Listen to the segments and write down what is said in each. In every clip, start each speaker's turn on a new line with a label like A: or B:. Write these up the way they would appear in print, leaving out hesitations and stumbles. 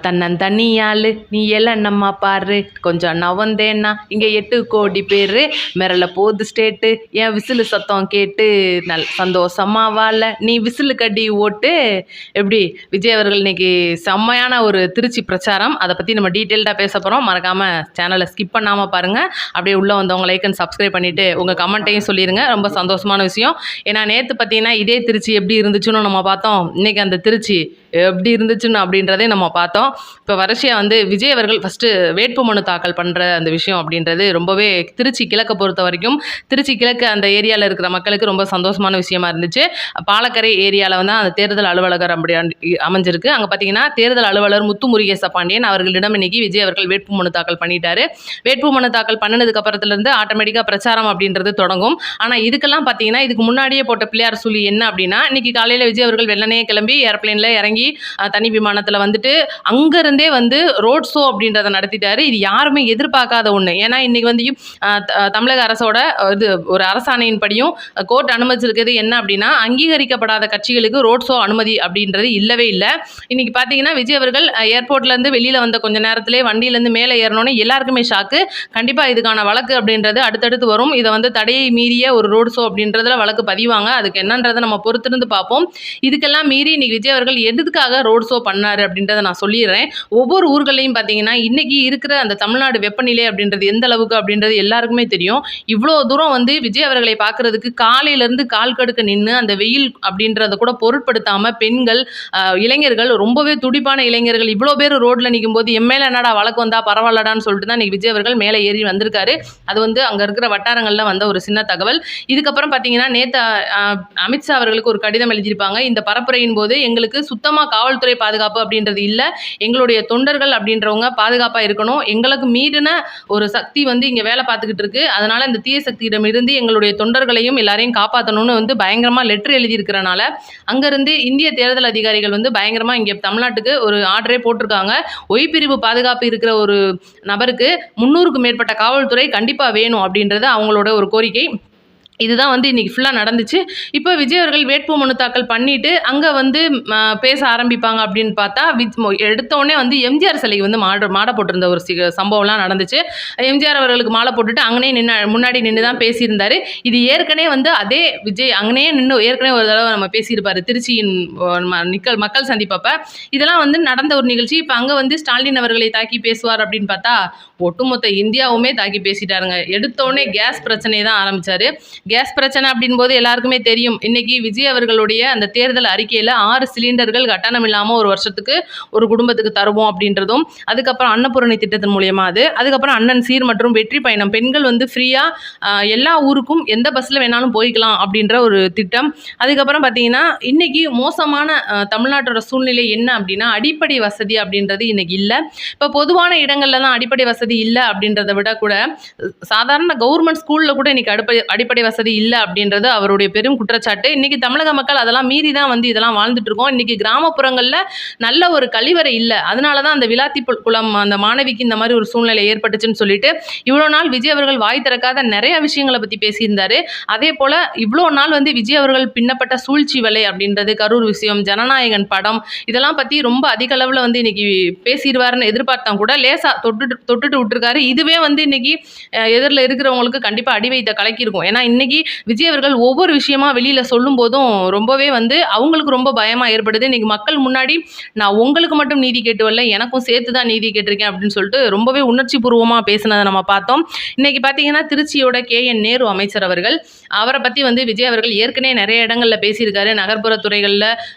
A: தன்னந்தனியாளு நீ எல்லாம் நம்ம பாரு கொஞ்சம் நவந்தேன்னா இங்கே 8 கோடி பேர் மிரள போது ஸ்டேட்டு என் விசிலு சத்தம் கேட்டு சந்தோஷமா வாழ நீ விசிலு கட்டி ஓட்டு. எப்படி விஜய் அவர்கள் இன்னைக்கு செம்மையான ஒரு திருச்சி பிரச்சாரம், அதை பற்றி நம்ம டீட்டெயில்டாக பேச போகிறோம். மறக்காமல் சேனலை ஸ்கிப் பண்ணாமல் பாருங்கள். அப்படியே உள்ளே வந்தவங்க லைக் அண்ட் சப்ஸ்கிரைப் பண்ணிவிட்டு உங்கள் கமெண்ட்டையும் சொல்லிடுங்க. ரொம்ப சந்தோஷமான விஷயம். ஏன்னா நேற்று பார்த்தீங்கன்னா இதே திருச்சி எப்படி இருந்துச்சுன்னு நம்ம பார்த்தோம். இன்றைக்கி அந்த திருச்சி எப்படி இருந்துச்சுன்னு அப்படின்றதே நம்ம பார்த்தோம். இப்போ வரிசையாக வந்து விஜய் அவர்கள் ஃபஸ்ட்டு வேட்புமனு தாக்கல் பண்ணுற அந்த விஷயம் அப்படின்றது ரொம்பவே திருச்சி கிழக்கை பொறுத்த வரைக்கும், திருச்சி கிழக்கு அந்த ஏரியாவில் இருக்கிற மக்களுக்கு ரொம்ப சந்தோஷமான விஷயமா இருந்துச்சு. பாலக்கரை ஏரியாவில் வந்து அந்த தேர்தல் அலுவலகர் அப்படி அமைஞ்சிருக்கு. அங்கே பார்த்தீங்கன்னா தேர்தல் அலுவலர் முத்து முருகேச பாண்டியன் அவர்களிடம் இன்னைக்கு விஜய் அவர்கள் வேட்புமனு தாக்கல் பண்ணிட்டாரு. வேட்புமனு தாக்கல் பண்ணினதுக்கு அப்புறத்துலேருந்து ஆட்டோமேட்டிக்காக பிரச்சாரம் அப்படின்றது தொடங்கும். ஆனால் இதுக்கெல்லாம் பார்த்தீங்கன்னா இதுக்கு முன்னாடியே போட்ட பிள்ளையார் சொல்லி என்ன அப்படின்னா, இன்னைக்கு காலையில் விஜய் அவர்கள் வெள்ளனே கிளம்பி ஏர்பிளைனில் இறங்கி தனி விமானத்தில் வந்துட்டு அங்கேருந்தே வந்து ரோட் ஷோ அப்படின்றத நடத்திட்டாரு. இது யாருமே எதிர்பார்க்காத ஒன்று. ஏன்னா இன்னைக்கு வந்து தமிழக அரசோட இது ஒரு அரசாணையின் படியும் கோர்ட் அனுமதிச்சிருக்கிறது என்ன அப்படின்னா, அங்கீகரிக்கப்படாத கட்சிகளுக்கு ரோட் ஷோ அனுமதி அப்படின்றது இல்லவே இல்லை. இன்னைக்கு பார்த்தீங்கன்னா விஜய் அவர்கள் ஏர்போர்ட்லேருந்து வெளியில் வந்த கொஞ்சம் நேரத்திலே வண்டியிலேருந்து மேலே ஏறணுன்னே எல்லாருக்குமே ஷாக்கு. கண்டிப்பாக இதுக்கான வழக்கு அப்படின்றது அடுத்தடுத்து வரும். இதை வந்து தடையை மீறிய ஒரு ரோட் ஷோ அப்படின்றதுல வழக்கு பதிவாங்க. அதுக்கு என்னன்றதை நம்ம பொறுத்திருந்து பார்ப்போம். இதுக்கெல்லாம் மீறி இன்னைக்கு விஜய் அவர்கள் எதுக்காக ரோட் ஷோ பண்ணாரு அப்படின்றத நான் சொல்லிடுறேன். ஒவ்வொரு ஊர்களையும் பார்த்தீங்கன்னா இன்னைக்கு இருக்கிற அந்த தமிழ்நாடு வெப்பநிலை அப்படின்றது எந்த அளவுக்கு அப்படின்றது எல்லாருக்குமே தெரியும். இவ்வளோ தூரம் வந்து விஜய் அவர்களை பார்க்கறதுக்கு காலையிலேருந்து கால் கடுக்க நின்று அந்த வெயில் அப்படின்றத கூட பொருட்படுத்தாமல் பெண்கள், இளைஞர்கள், ரொம்பவே துடிப்பான இளைஞர்கள் இவ்வளோ பேர் ரோட்டில் நிற்கும் போது என் மேலே என்னடா வழக்கு வந்தா பரவாயில்லடான்னு சொல்லிட்டு தான் இன்னைக்கு விஜய் அவர்கள் மேலே ஏறி வந்திருக்காரு. அது வந்து அங்கே இருக்கிற வட்டாரங்களில் வந்த ஒரு சின்ன தகவல். இதுக்கப்புறம் பார்த்தீங்கன்னா நேற்று அமித்ஷா அவர்களுக்கு ஒரு கடிதம் எழுதியிருப்பாங்க. இந்த பரப்புரையின் போது எங்களுக்கு சுத்தமாக காவல்துறை பாதுகாப்பு அப்படின்றது இல்லை, எங்களுடைய தொண்டர்கள் அப்படின்றவங்க பாதுகாப்பாக இருக்கணும், எங்களுக்கு மீறின ஒரு சக்தி வந்து இங்கே வேலை பார்த்துக்கிட்டு இருக்கு, அதனால் இந்த தீய சக்தியிடம் இருந்து எங்களுடைய தொண்டர்களையும் எல்லாரையும் காப்பாற்றணும்னு வந்து பயங்கரமாக லெட்டர் எழுதியிருக்கிறனால அங்கேருந்து இந்திய தேர்தல் அதிகாரிகள் வந்து பயங்கரமாக இங்கே தமிழ்நாட்டுக்கு ஒரு ஆர்டரே போட்டிருக்காங்க. ஒய் பிரிவு பாதுகாப்பு இருக்கிற ஒரு நபருக்கு 300க்கும் மேற்பட்ட காவல்துறை கண்டிப்பாக வேணும் அப்படின்றது அவங்களோட ஒரு கோரிக்கை. இதுதான் வந்து இன்றைக்கி ஃபுல்லாக நடந்துச்சு. இப்போ விஜய் அவர்கள் வேட்புமனு தாக்கல் பண்ணிவிட்டு அங்கே வந்து பேச ஆரம்பிப்பாங்க அப்படின்னு பார்த்தா எடுத்தோடனே வந்து எம்ஜிஆர் சிலைக்கு வந்து மாடை போட்டிருந்த ஒரு சம்பவம்லாம் நடந்துச்சு. எம்ஜிஆர் அவர்களுக்கு மாலை போட்டுட்டு அங்கனே முன்னாடி நின்று தான் பேசியிருந்தார். இது ஏற்கனவே வந்து அதே விஜய் அங்கனே நின்று ஏற்கனவே ஒரு தடவை நம்ம பேசியிருப்பார் திருச்சியின் மக்கள் சந்திப்பப்ப. இதெல்லாம் வந்து நடந்த ஒரு நிகழ்ச்சி. இப்போ அங்கே வந்து ஸ்டாலின் அவர்களை தாக்கி பேசுவார் அப்படின்னு பார்த்தா ஒட்டுமொத்த இந்தியாவுமே தாக்கி பேசிட்டாருங்க. எடுத்தோடனே கேஸ் பிரச்சனையை தான் ஆரம்பித்தார். கேஸ் பிரச்சனை அப்படின் போது எல்லாருக்குமே தெரியும். இன்னைக்கு விஜய் அவர்களுடைய அந்த தேர்தல் அறிக்கையில் 6 சிலிண்டர்கள் கட்டணம் இல்லாமல் ஒரு வருஷத்துக்கு ஒரு குடும்பத்துக்கு தருவோம் அப்படின்றதும், அதுக்கப்புறம் அன்னபூரணி திட்டத்தின் மூலியமா அதுக்கப்புறம் அண்ணன் சீர் மற்றும் வெற்றி பயணம், பெண்கள் வந்து ஃப்ரீயாக எல்லா ஊருக்கும் எந்த பஸ்ஸில் வேணாலும் போய்க்கலாம் அப்படின்ற ஒரு திட்டம். அதுக்கப்புறம் பார்த்தீங்கன்னா இன்னைக்கு மோசமான தமிழ்நாட்டோட சூழ்நிலை என்ன அப்படின்னா அடிப்படை வசதி அப்படின்றது இன்னைக்கு இல்லை. இப்போ பொதுவான இடங்கள்ல தான் அடிப்படை வசதி இல்லை அப்படின்றத விட கூட சாதாரண கவர்மெண்ட் ஸ்கூலில் கூட இன்னைக்கு அடிப்படை வசதி இல்லை அப்படின்றது அவருடைய பெரும் குற்றச்சாட்டு. இன்னைக்கு தமிழக மக்கள் அதெல்லாம் மீறி தான் வந்து இதெல்லாம் வாழ்ந்துட்டு இருக்கோம். இன்னைக்கு கிராமப்புறங்களில் நல்ல ஒரு கழிவறை இல்லை, அதனால தான் அந்த விளாத்தி குளம் அந்த மாணவிக்கு இந்த மாதிரி ஒரு சூழ்நிலை ஏற்பட்டுச்சுன்னு சொல்லிட்டு இவ்வளோ நாள் விஜய் அவர்கள் வாய் திறக்காத நிறைய விஷயங்களை பற்றி பேசியிருந்தாரு. அதே போல் இவ்வளோ நாள் வந்து விஜய் அவர்கள் பின்னப்பட்ட சூழ்ச்சி வலை அப்படின்றது, கரூர் விஷயம், ஜனநாயகன் படம், இதெல்லாம் பற்றி ரொம்ப அதிக அளவில் வந்து இன்னைக்கு பேசிடுவாருன்னு எதிர்பார்த்தா கூட லேசாக தொட்டுட்டு விட்டுருக்காரு. இதுவே வந்து இன்னைக்கு எதிரில் இருக்கிறவங்களுக்கு கண்டிப்பாக அடி வைத்த கலக்கியிருக்கும். ஏன்னா இன்னைக்கு விஜய் அவர்கள் ஒவ்வொரு விஷயமா வெளியில சொல்லும் போதும் ரொம்பவே வந்து அவங்களுக்கு ரொம்ப பயமா ஏற்படுது. இன்னைக்கு மக்கள் முன்னாடி நான் உங்களுக்கு மட்டும் நீதி கேட்டு வரல, எனக்கும் சேர்த்து தான் நீதி கேட்டிருக்கேன் அப்படின்னு சொல்லிட்டு ரொம்பவே உணர்ச்சி பூர்வமா பேசினதை நம்ம பார்த்தோம். இன்னைக்கு பார்த்தீங்கன்னா திருச்சியோட KN நேரு அமைச்சர் அவரை பற்றி வந்து விஜய் அவர்கள் ஏற்கனவே நிறைய இடங்களில் பேசியிருக்காரு. நகர்ப்புற துறைகளில்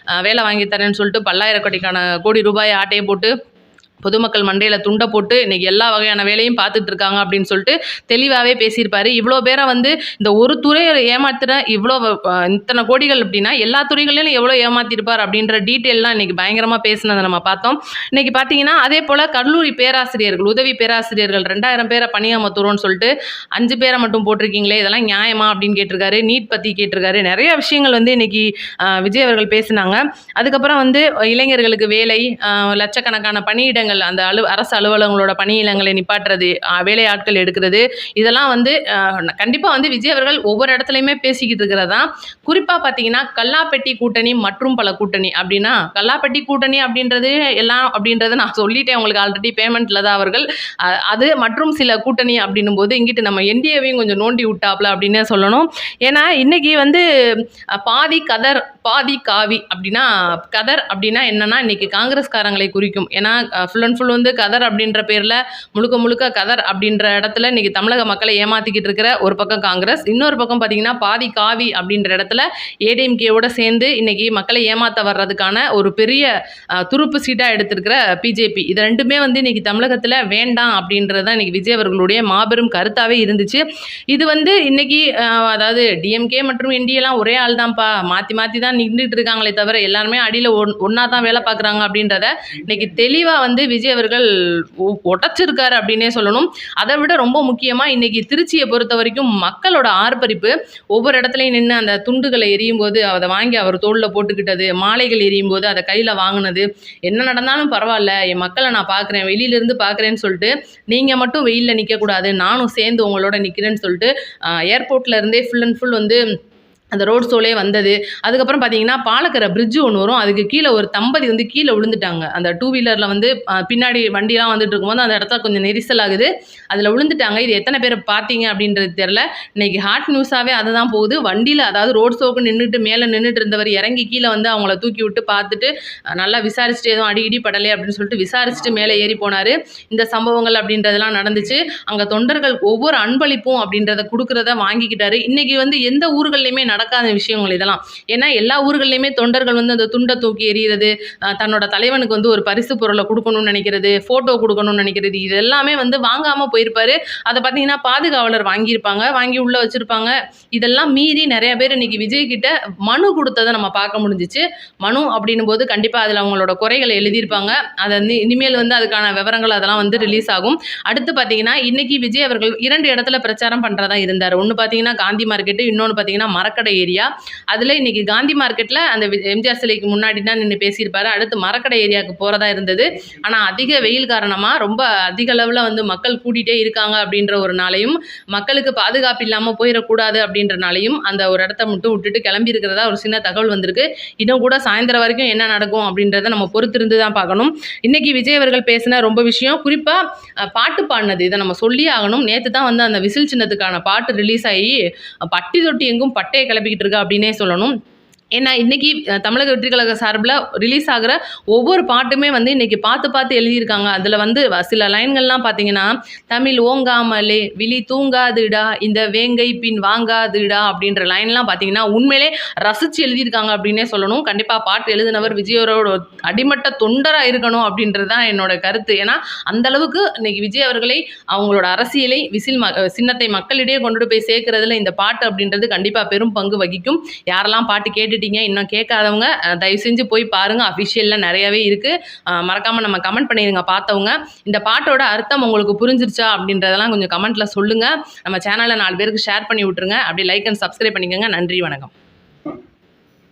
A: வேலை வாங்கி தரேன்னு சொல்லிட்டு பல்லாயிரக்கோடிக்கான கோடி ரூபாய் ஆட்டையை போட்டு பொதுமக்கள் மண்டையில் துண்டை போட்டு இன்றைக்கி எல்லா வகையான வேலையும் பார்த்துட்டு இருக்காங்க அப்படின்னு சொல்லிட்டு தெளிவாகவே பேசியிருப்பார். இவ்வளோ பேரை வந்து இந்த ஒரு துறையை ஏமாத்துற இவ்வளோ இத்தனை கோடிகள் அப்படின்னா எல்லா துறைகளிலும் எவ்வளோ ஏமாற்றிருப்பார் அப்படின்ற டீட்டெயிலாம் இன்றைக்கி பயங்கரமாக பேசினதை நம்ம பார்த்தோம். இன்றைக்கி பார்த்தீங்கன்னா அதே போல் கல்லூரி பேராசிரியர்கள், உதவி பேராசிரியர்கள் 2000 பேரை பணியமர்த்துறோன்னு சொல்லிட்டு 5 பேரை மட்டும் போட்டிருக்கீங்களே, இதெல்லாம் நியாயமா அப்படின்னு கேட்டிருக்காரு. நீட் பற்றி கேட்டிருக்காரு. நிறைய விஷயங்கள் வந்து இன்றைக்கி விஜய் அவர்கள் பேசினாங்க. அதுக்கப்புறம் வந்து இளைஞர்களுக்கு வேலை, லட்சக்கணக்கான பணியிடங்கள் பணியிடங்கள் அந்த அரசு அலுவலகங்களோட பணியிடங்களை நிப்பாட்டுறது, வேலை ஆட்கள் எடுக்கிறது, இதெல்லாம் வந்து கண்டிப்பாக வந்து விஜய் அவர்கள் ஒவ்வொரு இடத்துலையுமே பேசிக்கிட்டு இருக்கிறது தான். குறிப்பாக பார்த்தீங்கன்னா கல்லாப்பெட்டி கூட்டணி மற்றும் பல கூட்டணி அப்படின்னா, கல்லாப்பெட்டி கூட்டணி அப்படின்றது எல்லாம் அப்படின்றத நான் சொல்லிட்டேன் உங்களுக்கு ஆல்ரெடி, பேமெண்ட்டில் தான் அவர்கள். அது மற்றும் சில கூட்டணி அப்படின்னும் போது இங்கிட்டு நம்ம என்டிஏவையும் கொஞ்சம் நோண்டி விட்டாப்ல அப்படின்னே சொல்லணும். ஏன்னா இன்னைக்கு வந்து பாதி கதர் பாதி காவி அப்படின்னா, கதர் அப்படின்னா என்னன்னா இன்னைக்கு காங்கிரஸ்காரங்களை குறிக்கும். ஏன்னா ஃபுல் அண்ட் ஃபுல் வந்து கதர் அப்படின்ற பேரில் முழுக்க முழுக்க கதர் அப்படின்ற இடத்துல இன்னைக்கு தமிழக மக்களை ஏமாத்திக்கிட்டு இருக்கிற ஒரு பக்கம் காங்கிரஸ், இன்னொரு பக்கம் பார்த்தீங்கன்னா பாதி காவி அப்படின்ற இடத்துல ஏடிஎம்கேவோட சேர்ந்து இன்னைக்கு மக்களை ஏமாற்ற வர்றதுக்கான ஒரு பெரிய துருப்பு சீட்டாக எடுத்திருக்கிற பிஜேபி. இது ரெண்டுமே வந்து இன்னைக்கு தமிழகத்தில் வேண்டாம் அப்படின்றது தான் இன்னைக்கு விஜய் அவர்களுடைய மாபெரும் கருத்தாகவே இருந்துச்சு. இது வந்து இன்னைக்கு அதாவது டிஎம்கே மற்றும் என்டிஏலாம் ஒரே ஆள் தான்ப்பா, மாற்றி மாற்றி தான் நின்றுட்டு இருக்காங்களே தவிர எல்லாருமே அடியில் ஒன்றா தான் வேலை பார்க்குறாங்க அப்படின்றத இன்னைக்கு தெளிவாக வந்து விஜய் அவர்கள் உடைச்சிருக்காரு அப்படின்னே சொல்லணும். அதை விட ரொம்ப முக்கியமாக இன்னைக்கு திருச்சியை பொறுத்த வரைக்கும் மக்களோட ஆர்ப்பரிப்பு, ஒவ்வொரு இடத்துலையும் நின்று அந்த துண்டுகளை எரியும் போது அதை வாங்கி அவர் தோளில் போட்டுக்கிட்டது, மாலைகள் எரியும் போது அதை கையில் வாங்கினது, என்ன நடந்தாலும் பரவாயில்ல என் மக்களை நான் பார்க்குறேன், வெளியிலேருந்து பார்க்குறேன்னு சொல்லிட்டு நீங்கள் மட்டும் வெயிலில் நிற்கக்கூடாது, நானும் சேர்ந்து உங்களோட நிற்கிறேன்னு சொல்லிட்டு ஏர்போர்ட்டில் இருந்தே ஃபுல் அண்ட் ஃபுல் வந்து அந்த ரோட் ஷோலே வந்தது. அதுக்கப்புறம் பார்த்தீங்கன்னா பாலக்கரை பிரிட்ஜு ஒன்று வரும், அதுக்கு கீழே ஒரு தம்பதி வந்து கீழே விழுந்துட்டாங்க. அந்த 2 வீலரில் வந்து பின்னாடி வண்டிலாம் வந்துட்டு இருக்கும்போது அந்த இடத்துல கொஞ்சம் நெரிசல் ஆகுது, அதில் விழுந்துட்டாங்க. இது எத்தனை பேர் பார்த்தீங்க அப்படின்றது தெரில. இன்னைக்கு ஹாட் நியூஸாகவே அதை தான் போகுது. வண்டியில் அதாவது ரோட் ஷோக்கு நின்றுட்டு மேலே நின்றுட்டு இருந்தவர் இறங்கி கீழே வந்து அவங்கள தூக்கி விட்டு பார்த்துட்டு நல்லா விசாரிச்சுட்டு எதுவும் அடிக்கடி படலை அப்படின்னு சொல்லிட்டு விசாரிச்சுட்டு மேலே ஏறி போனார். இந்த சம்பவங்கள் அப்படின்றதெல்லாம் நடந்துச்சு. அங்கே தொண்டர்கள் ஒவ்வொரு அன்பளிப்பும் அப்படின்றத கொடுக்குறத வாங்கிக்கிட்டாரு. இன்னைக்கு வந்து எந்த ஊர்கள்லையுமே நடக்காத விஷயங்கள் இதெல்லாம். ஏன்னா எல்லா ஊர்கள்லையுமே தொண்டர்கள் வந்து அந்த துண்டை தூக்கி எறிகிறது, தன்னோட தலைவனுக்கு வந்து ஒரு பரிசு பொருளை கொடுக்கணும்னு நினைக்கிறது, ஃபோட்டோ கொடுக்கணும்னு நினைக்கிறது, இது எல்லாமே வந்து வாங்காமல் போயிருப்பாரு. அதை பார்த்தீங்கன்னா பாதுகாவலர் வாங்கியிருப்பாங்க, வாங்கி உள்ளே வச்சுருப்பாங்க. இதெல்லாம் மீறி நிறைய பேர் இன்னைக்கு விஜய் கிட்ட மனு கொடுத்ததை நம்ம பார்க்க முடிஞ்சிச்சு. மனு அப்படின்னும் போது கண்டிப்பாக அதில் அவங்களோட குறைகளை எழுதியிருப்பாங்க. அதை இனிமேல் வந்து அதுக்கான விவரங்கள் அதெல்லாம் வந்து ரிலீஸ் ஆகும். அடுத்து பார்த்தீங்கன்னா இன்னைக்கு விஜய் அவர்கள் 2 இடத்துல பிரச்சாரம் பண்ணுறதா இருந்தார். ஒன்று பார்த்தீங்கன்னா காந்தி மார்க்கெட்டு, இன்னொன்று பார்த்தீங்கன்னா மரக்கடை ஏரியா. அதில் இன்னைக்கு காந்தி மார்க்கெட்டில் அந்த எம்ஜிஆர் சிலைக்கு முன்னாடி தான் நின்று பேசியிருப்பாரு. அடுத்து மரக்கடை ஏரியாவுக்கு போகிறதா இருந்தது. ஆனால் அதிக வெயில் காரணமாக ரொம்ப அதிக அளவில் வந்து மக்கள் கூட்டிகிட்டே இருக்காங்க அப்படின்ற ஒரு நாளையும், மக்களுக்கு பாதுகாப்பு இல்லாமல் போயிடக்கூடாது அப்படின்றனாலையும் அந்த ஒரு இடத்த மட்டும் விட்டுட்டு கிளம்பி இருக்கிறதா ஒரு சின்ன தகவல் வந்திருக்கு. இன்னும் கூட சாயந்தரம் வரைக்கும் என்ன நடக்கும் அப்படின்றத நம்ம பொறுத்திருந்து தான் பார்க்கணும். இன்னைக்கு விஜய் அவர்கள் பேசின ரொம்ப விஷயம், குறிப்பாக பாட்டு பாடினது, இதை நம்ம சொல்லியே ஆகணும். நேற்று தான் வந்து அந்த விசில் சின்னத்துக்கான பாட்டு ரிலீஸ் ஆகி பட்டி தொட்டி எங்கும் பட்டையை கிளப்பிக்கிட்டு இருக்கு அப்படின்னே சொல்லணும். ஏன்னா இன்றைக்கி தமிழக வெற்றி கழக சார்பில் ரிலீஸ் ஆகிற ஒவ்வொரு பாட்டுமே வந்து இன்றைக்கி பார்த்து பார்த்து எழுதியிருக்காங்க. அதில் வந்து சில லைன்கள்லாம் பார்த்தீங்கன்னா, தமிழ் ஓங்காமலே விழி தூங்காதுடா இந்த வேங்கை பின் வாங்காதுடா அப்படின்ற லைன்லாம் பார்த்தீங்கன்னா உண்மையிலே ரசித்து எழுதியிருக்காங்க அப்படின்னே சொல்லணும். கண்டிப்பாக பாட்டு எழுதினவர் விஜயோட அடிமட்ட தொண்டராக இருக்கணும் அப்படின்றது தான் என்னோட கருத்து. ஏன்னா அந்தளவுக்கு இன்றைக்கி விஜய் அவர்களை அவங்களோட அரசியலை சின்னத்தை மக்களிடையே கொண்டு போய் சேர்க்கறதுல இந்த பாட்டு அப்படின்றது கண்டிப்பாக பெரும் பங்கு வகிக்கும். யாரெல்லாம் பாட்டு கேட்டுட்டீங்க, இன்னும் கேட்காதவங்க தயவு செஞ்சு போய் பாருங்கள், அஃபிஷியலில் நிறையவே இருக்குது. மறக்காமல் நம்ம கமெண்ட் பண்ணிடுங்க பார்த்தவங்க. இந்த பாட்டோட அர்த்தம் உங்களுக்கு புரிஞ்சிருச்சா அப்படின்றதெல்லாம் கொஞ்சம் கமெண்ட்டில் சொல்லுங்கள். நம்ம சேனலை 4 பேருக்கு ஷேர் பண்ணி விட்ருங்க. அப்படி லைக் அண்ட் சப்ஸ்கிரைப் பண்ணிக்கோங்க. நன்றி, வணக்கம்.